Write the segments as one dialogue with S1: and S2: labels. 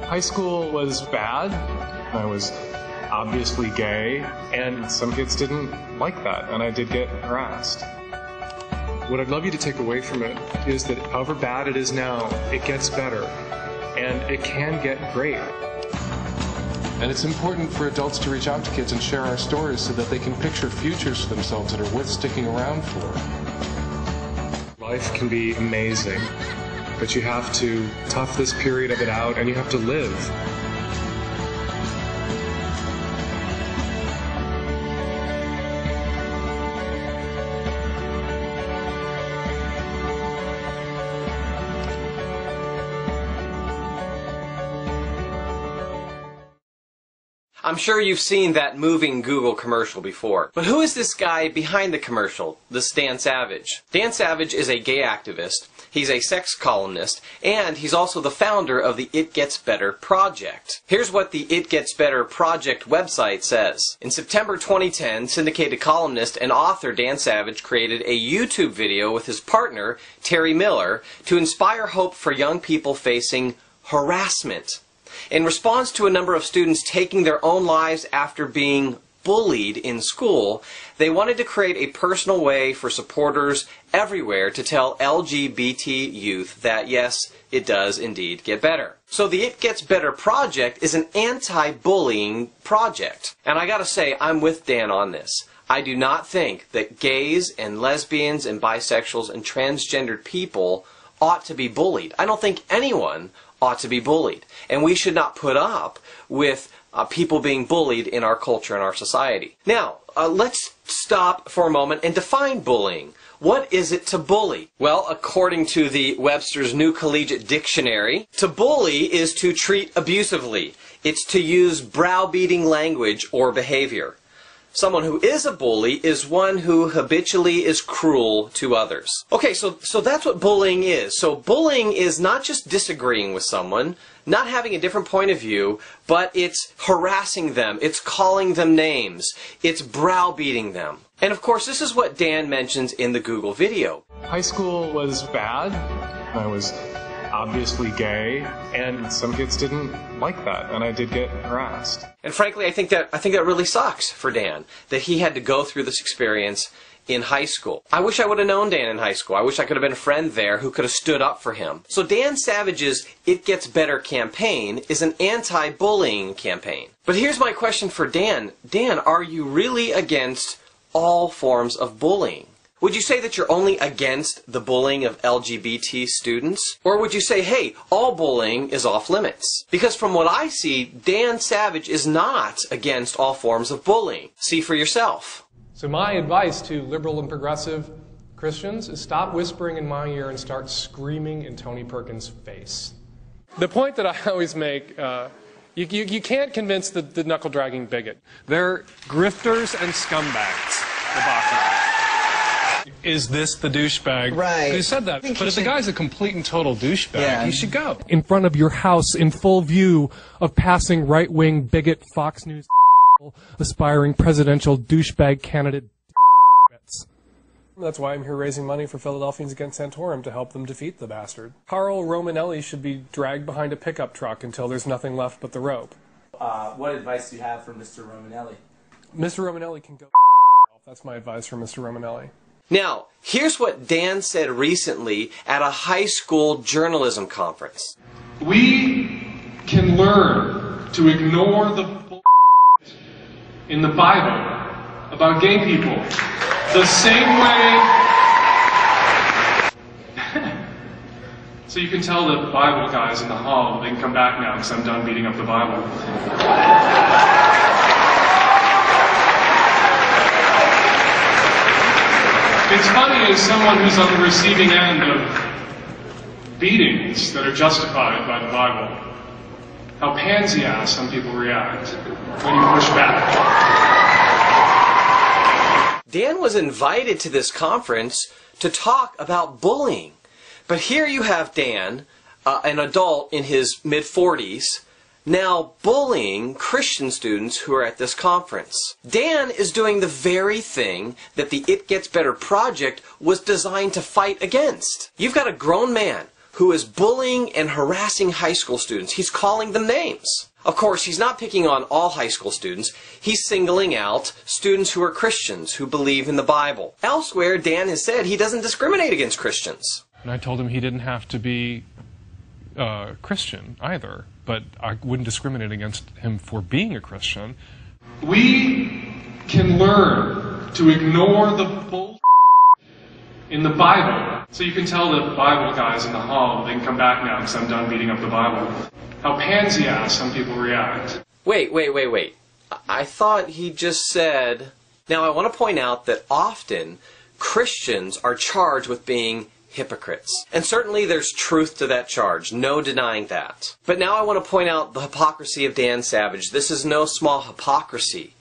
S1: High school was bad. I was obviously gay, and some kids didn't like that, and I did get harassed. What I'd love you to take away from it is that however bad it is now, it gets better, and it can get great.
S2: And it's important for adults to reach out to kids and share our stories so that they can picture futures for themselves that are worth sticking around for.
S1: Life can be amazing, but you have to tough this period of it out, and you have to live.
S3: I'm sure you've seen that moving Google commercial before. But who is this guy behind the commercial, this Dan Savage? Dan Savage is a gay activist, he's a sex columnist, and he's also the founder of the It Gets Better Project. Here's what the It Gets Better Project website says. In September 2010, syndicated columnist and author Dan Savage created a YouTube video with his partner, Terry Miller, to inspire hope for young people facing harassment. In response to a number of students taking their own lives after being bullied in school, they wanted to create a personal way for supporters everywhere to tell LGBT youth that yes, it does indeed get better. So the It Gets Better Project is an anti-bullying project. And I gotta say, I'm with Dan on this. I do not think that gays and lesbians and bisexuals and transgendered people ought to be bullied. I don't think anyone ought to be bullied. And we should not put up with people being bullied in our culture and our society. Now, let's stop for a moment and define bullying. What is it to bully? Well, according to the Webster's New Collegiate Dictionary, to bully is to treat abusively. It's to use browbeating language or behavior. Someone who is a bully is one who habitually is cruel to others. Okay, so that's what bullying is. So bullying is not just disagreeing with someone, not having a different point of view, but it's harassing them, it's calling them names, it's browbeating them. And of course, this is what Dan mentions in the Google video.
S1: High school was bad. I was obviously gay, and some kids didn't like that, and I did get harassed.
S3: And frankly, I think that really sucks for Dan, that he had to go through this experience in high school. I wish I would have known Dan in high school. I wish I could have been a friend there who could have stood up for him. So Dan Savage's It Gets Better campaign is an anti-bullying campaign. But here's my question for Dan. Dan, are you really against all forms of bullying? Would you say that you're only against the bullying of LGBT students? Or would you say, hey, all bullying is off limits? Because from what I see, Dan Savage is not against all forms of bullying. See for yourself.
S4: So my advice to liberal and progressive Christians is stop whispering in my ear and start screaming in Tony Perkins' face. The point that I always make, you can't convince the knuckle-dragging bigot. They're grifters and scumbags, the Bachman. Is this the douchebag?
S5: Right.
S4: Who said that? But if the guy's a complete and total douchebag, he should go.
S6: In front of your house, in full view of passing right-wing bigot Fox News aspiring presidential douchebag candidate.
S4: That's why I'm here raising money for Philadelphians Against Santorum to help them defeat the bastard. Carl Romanelli should be dragged behind a pickup truck until there's nothing left but the rope.
S5: What advice do you have for Mr. Romanelli?
S4: Mr. Romanelli can go. That's my advice for Mr. Romanelli.
S3: Now, here's what Dan said recently at a high school journalism conference.
S2: We can learn to ignore the bullshit in the Bible about gay people the same way. So you can tell the Bible guys in the hall they can come back now because I'm done beating up the Bible. It's funny as someone who's on the receiving end of beatings that are justified by the Bible, how pansy-ass some people react when you push back.
S3: Dan was invited to this conference to talk about bullying. But here you have Dan, an adult in his mid-40s, now bullying Christian students who are at this conference. Dan is doing the very thing that the It Gets Better project was designed to fight against. You've got a grown man who is bullying and harassing high school students. He's calling them names. Of course, he's not picking on all high school students. He's singling out students who are Christians, who believe in the Bible. Elsewhere, Dan has said he doesn't discriminate against Christians.
S6: And I told him he didn't have to be Christian either, but I wouldn't discriminate against him for being a Christian.
S2: We can learn to ignore the bull in the Bible. So you can tell the Bible guys in the hall, they can come back now because I'm done beating up the Bible, how pansy-ass some people react.
S3: Wait. I thought he just said... Now, I want to point out that often Christians are charged with being hypocrites. And certainly there's truth to that charge. No denying that. But now I want to point out the hypocrisy of Dan Savage. This is no small hypocrisy.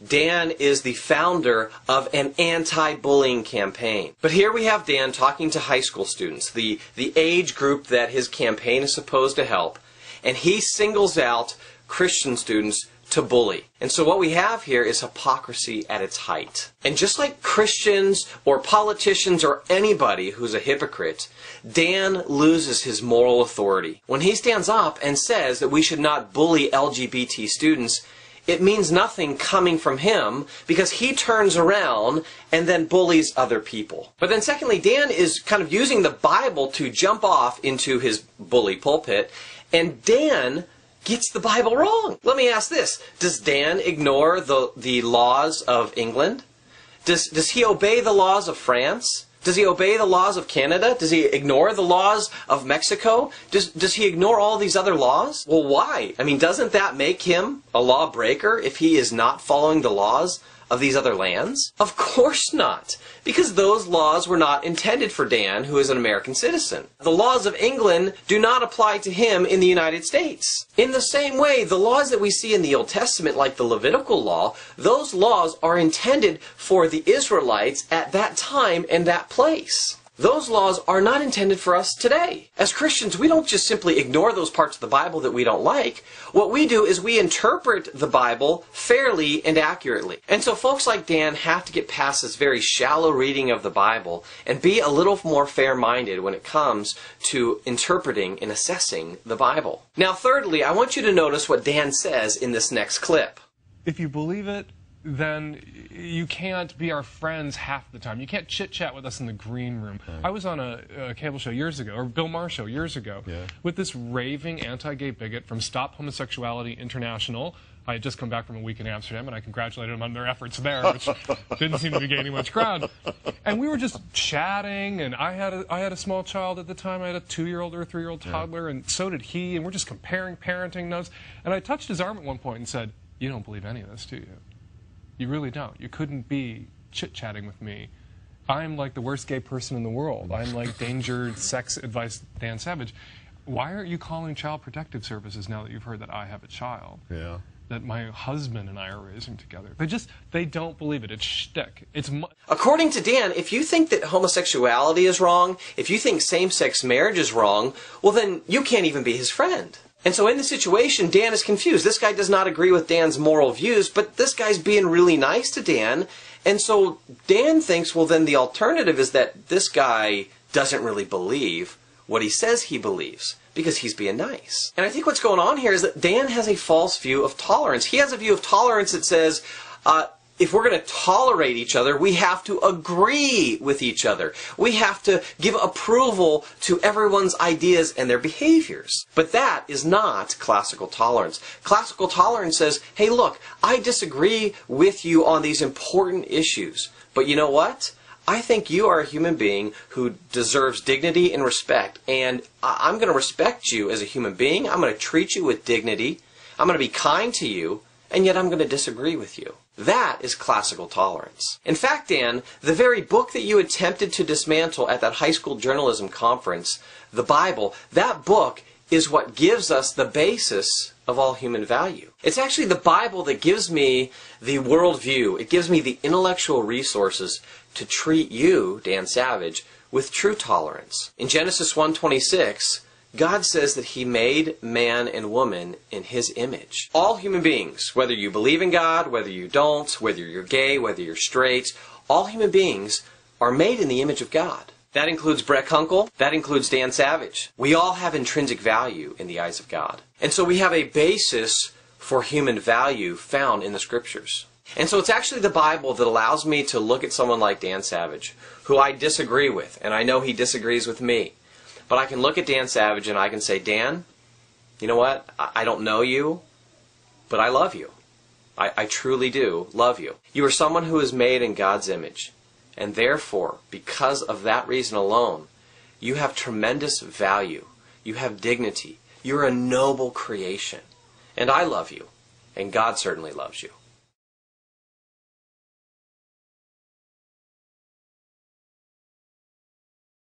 S3: Dan is the founder of an anti-bullying campaign. But here we have Dan talking to high school students, the age group that his campaign is supposed to help, and he singles out Christian students to bully. And so what we have here is hypocrisy at its height. And just like Christians or politicians or anybody who's a hypocrite, Dan loses his moral authority. When he stands up and says that we should not bully LGBT students, it means nothing coming from him because he turns around and then bullies other people. But then secondly, Dan is kind of using the Bible to jump off into his bully pulpit, and Dan gets the Bible wrong. Let me ask this. Does Dan ignore the laws of England? Does he obey the laws of France? Does he obey the laws of Canada? Does he ignore the laws of Mexico? Does he ignore all these other laws? Well, why? I mean, doesn't that make him a lawbreaker if he is not following the laws of these other lands? Of course not, because those laws were not intended for Dan, who is an American citizen. The laws of England do not apply to him in the United States. In the same way, the laws that we see in the Old Testament, like the Levitical law, those laws are intended for the Israelites at that time and that place. Those laws are not intended for us today. As Christians, we don't just simply ignore those parts of the Bible that we don't like. What we do is we interpret the Bible fairly and accurately. And so folks like Dan have to get past this very shallow reading of the Bible and be a little more fair-minded when it comes to interpreting and assessing the Bible. Now, thirdly, I want you to notice what Dan says in this next clip.
S6: If you believe it, then you can't be our friends half the time. You can't chit-chat with us in the green room. Right. I was on a cable show years ago, or Bill Maher show years ago, with this raving anti-gay bigot from Stop Homosexuality International. I had just come back from a week in Amsterdam, and I congratulated them on their efforts there, which didn't seem to be gaining much ground. And we were just chatting, and I had a small child at the time. I had a 2-year-old or a 3-year-old toddler, and so did he, and we're just comparing parenting notes. And I touched his arm at one point and said, "You don't believe any of this, do you? You really don't. You couldn't be chit-chatting with me. I'm like the worst gay person in the world. I'm like danger, sex advice, Dan Savage. Why aren't you calling Child Protective Services now that you've heard that I have a child? Yeah. That my husband and I are raising together." They don't believe it. It's shtick.
S3: According to Dan, if you think that homosexuality is wrong, if you think same-sex marriage is wrong, well then you can't even be his friend. And so in the situation, Dan is confused. This guy does not agree with Dan's moral views, but this guy's being really nice to Dan. And so Dan thinks, well, then the alternative is that this guy doesn't really believe what he says he believes because he's being nice. And I think what's going on here is that Dan has a false view of tolerance. He has a view of tolerance that says, if we're going to tolerate each other, we have to agree with each other. We have to give approval to everyone's ideas and their behaviors. But that is not classical tolerance. Classical tolerance says, hey, look, I disagree with you on these important issues. But you know what? I think you are a human being who deserves dignity and respect. And I'm going to respect you as a human being. I'm going to treat you with dignity. I'm going to be kind to you. And yet I'm going to disagree with you. That is classical tolerance. In fact, Dan, the very book that you attempted to dismantle at that high school journalism conference, the Bible, that book is what gives us the basis of all human value. It's actually the Bible that gives me the worldview. It gives me the intellectual resources to treat you, Dan Savage, with true tolerance. In Genesis 1:26, God says that He made man and woman in His image. All human beings, whether you believe in God, whether you don't, whether you're gay, whether you're straight, all human beings are made in the image of God. That includes Brett Kunkel. That includes Dan Savage. We all have intrinsic value in the eyes of God. And so we have a basis for human value found in the Scriptures. And so it's actually the Bible that allows me to look at someone like Dan Savage, who I disagree with, and I know he disagrees with me. But I can look at Dan Savage and I can say, Dan, you know what? I don't know you, but I love you. I truly do love you. You are someone who is made in God's image. And therefore, because of that reason alone, you have tremendous value. You have dignity. You're a noble creation. And I love you. And God certainly loves you.